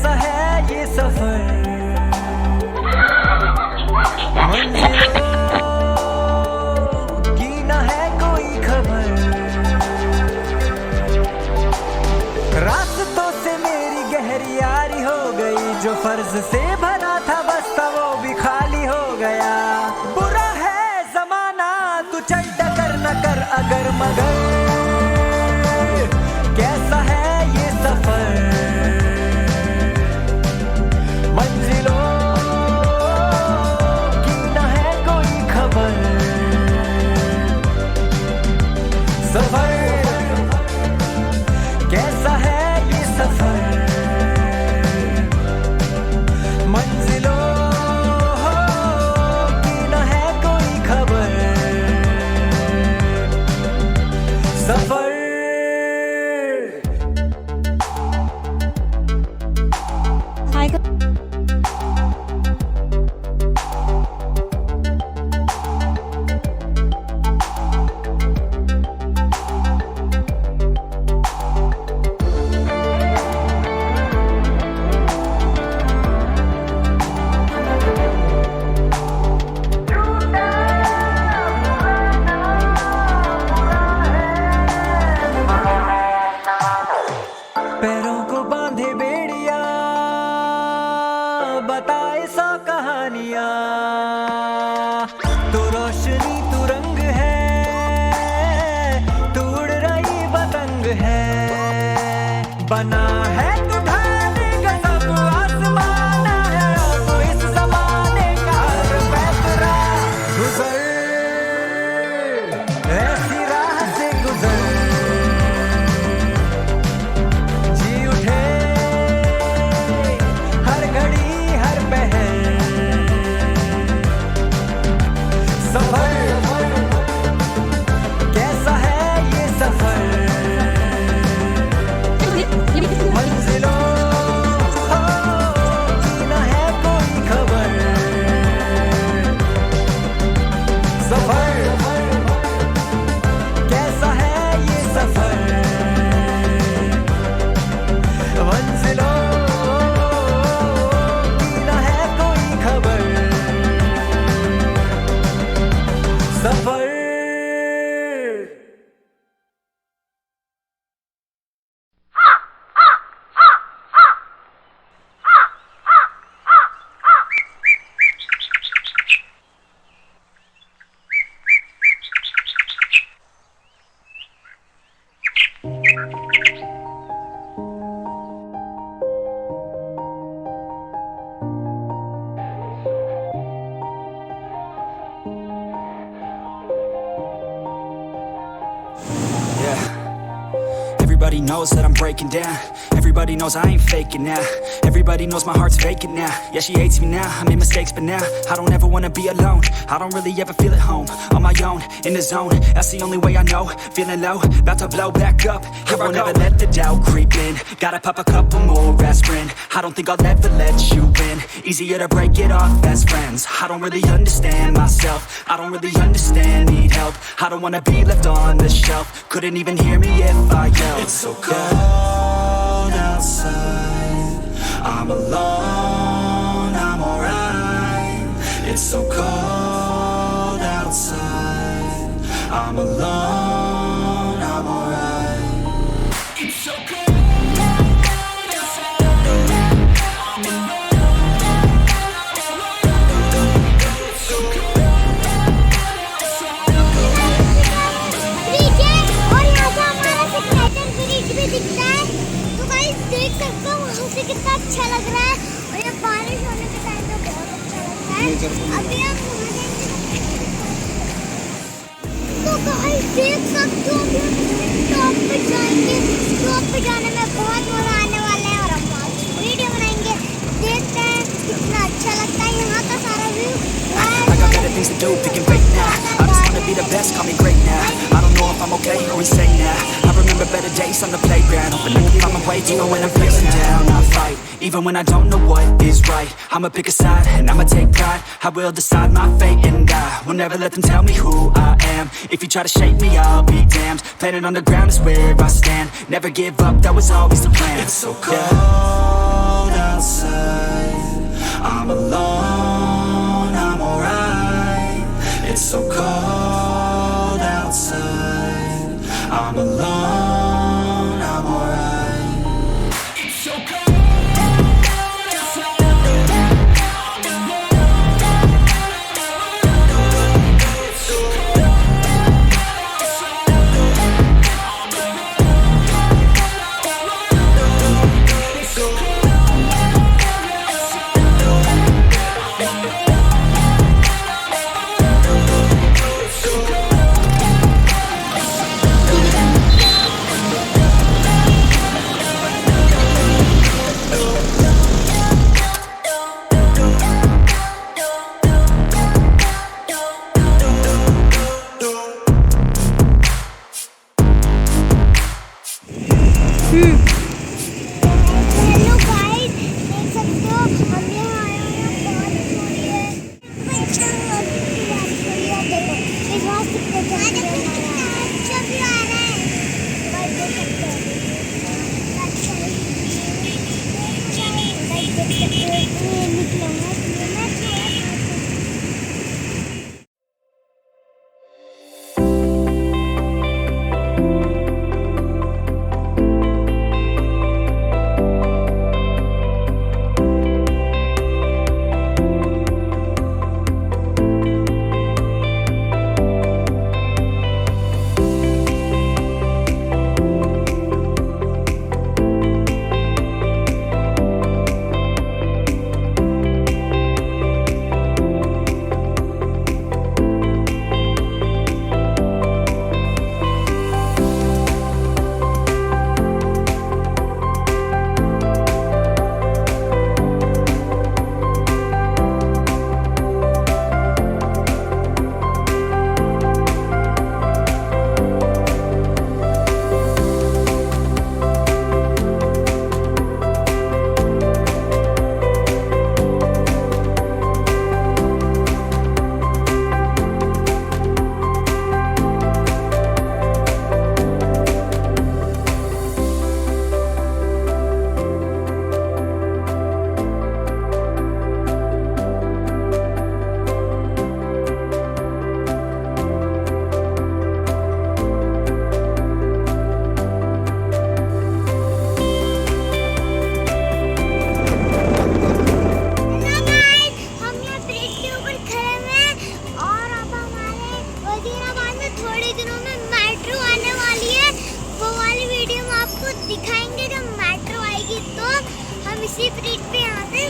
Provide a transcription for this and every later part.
कैसा है ये सफर, मंजिलों की न है कोई खबर। रास्तों से मेरी गहरी यारी हो गई, जो फर्ज से भरा था बस्ता वो भी खाली हो गया। बुरा है जमाना तू चल टकर न कर अगर मगर, कैसा है ये सफर, मंजिलों की न है कोई खबर। सफर कैसा है ये सफर, मंजिलों की न है कोई खबर। सफर पैरों को बांधे बेड़िया, बताए सौ कहानियां। तू रोशनी तू रंग है, तू उड़ रही पतंग है। बना है तू ढाले गजब आसमाना है, तू इस जमाने का हर फैसला। गुजर ऐसी राह से गुजर, कैसा है ये सफर, मंजिलों की न है कोई खबर। सफर कैसा है ये सफर, मंजिलों की न है कोई खबर। सफर Everybody knows that I'm breaking down. Everybody knows I ain't faking now. Everybody knows my heart's vacant now. Yeah, she hates me now, I made mistakes but now I don't ever wanna be alone. I don't really ever feel at home. On my own, in the zone, that's the only way I know. Feeling low, about to blow back up. I won't ever let the doubt creep in. Gotta pop a couple more aspirin. I don't think I'll ever let you in. Easier to break it off best friends. I don't really understand myself. I don't really understand, need help. I don't wanna be left on the shelf. Couldn't even hear me if I yelled. It's so cold outside, I'm alone, I'm alright. It's so cold outside, I'm alone, I'm alright. It's so cold. कितना अच्छा लग रहा है और ये बारिश होने के टाइम पे बहुत अच्छा लगता है। अभी हम तो गाइस देख सकते हो अभी हम टॉप पे जाएंगे। टॉप पे जाने में बहुत मजा आने वाला है और हम आज वीडियो बनाएंगे। देखते हैं कितना अच्छा लगता है यहाँ का सारा view. I got better things to do, thinking right now. I just wanna be the best, call me great now. I don't know if I'm okay or insane now. I remember better days on the playground, hoping I can find my way even when I'm feeling down. I fight, even when I don't know what is right. I'ma pick a side and I'ma take pride. I will decide my fate and I will never let them tell me who I am. If you try to shake me, I'll be damned. Planet on the ground is where I stand. Never give up, that was always the plan. It's so cold outside,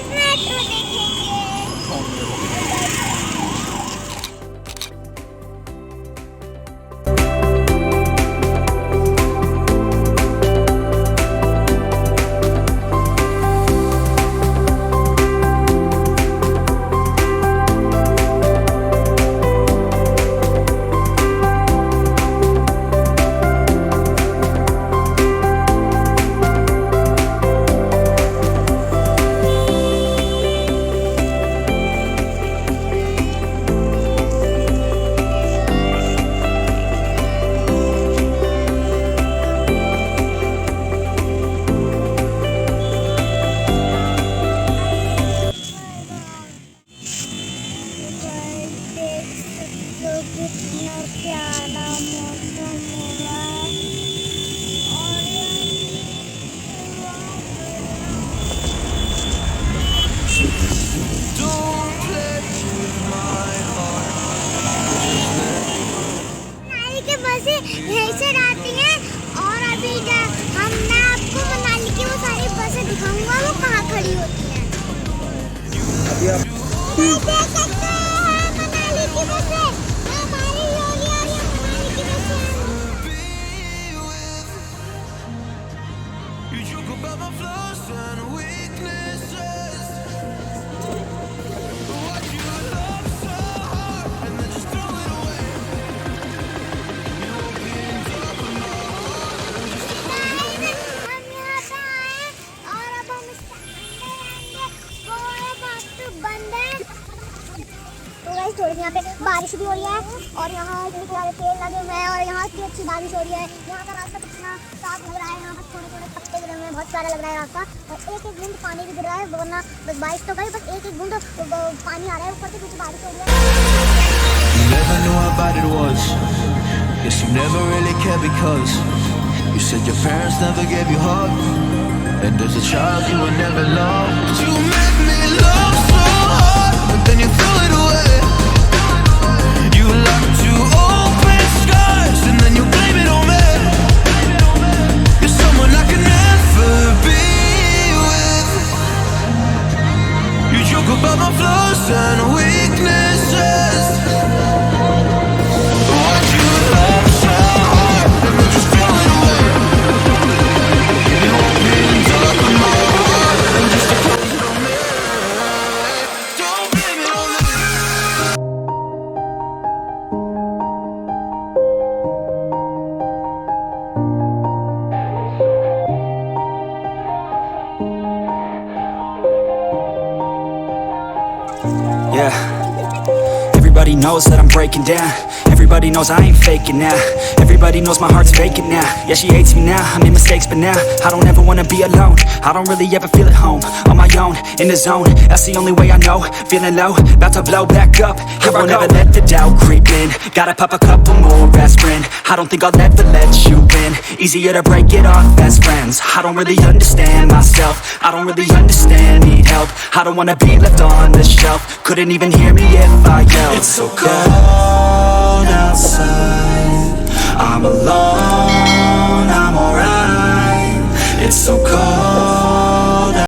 metro देखेंगे। कितना प्यारा मौसम हो रहा है और मनाली के बसें यहीं से जाती हैं और अभी मैं आपको मनाली की वो सारी बसें दिखाऊंगा वो कहाँ खड़ी होती हैं। अभी आप देख सकते हैं मनाली की बसें हमारी लोरी आ रही है मनाली की बसें। You joke about my flaws and weaknesses. What you love so hard and then just throw it away. You won't be in top of my heart. हम यहाँ पे आए और अब हम इसके अंदर आएंगे वो बात तो बंद है। तो गाइस थोड़ी यहाँ पे बारिश भी हो रही है और यहाँ इतने सारे पेड़ लगे हुए हैं और यहाँ की अच्छी बारिश हो रही है। यहाँ का रास्ता कितना साफ लग रहा है। यहाँ पर थोड़े थोड़े पत्ते गिरे हुए हैं बहुत प्यारा लग रहा है रास्ता और एक एक बूंद पानी भी गिर रहा है वरना बस बारिश तो गई बस एक एक बूंद पानी आ रहा है ऊपर से कुछ बारिश हो रही है। You never knew how bad it was. Guess you never really cared because you said your parents never gave you hugs. And as a child you were never loved. You made me love so hard, but then you threw it away. You love to open skies and then you blame it on me. You're someone I can never be with. You joke about my flaws and weaknesses. What you love so hard and then just throw it away. You won't be in top of my heart and just to put it on me. Don't blame it on me. Yeah. Everybody knows that I'm breaking down. Everybody knows I ain't faking now. Everybody knows my heart's vacant now. Yeah, she hates me now, I made mistakes but now I don't ever wanna be alone. I don't really ever feel at home. On my own, in the zone, that's the only way I know. Feeling low, about to blow back up. Here I won't ever let the doubt creep in. Gotta pop a couple more aspirin. I don't think I'll ever let you in. Easier to break it off best friends. I don't really understand myself. I don't really understand, need help. I don't wanna be left on the shelf. Couldn't even hear me if I yelled. It's so cold outside, I'm alone, I'm alright. It's so cold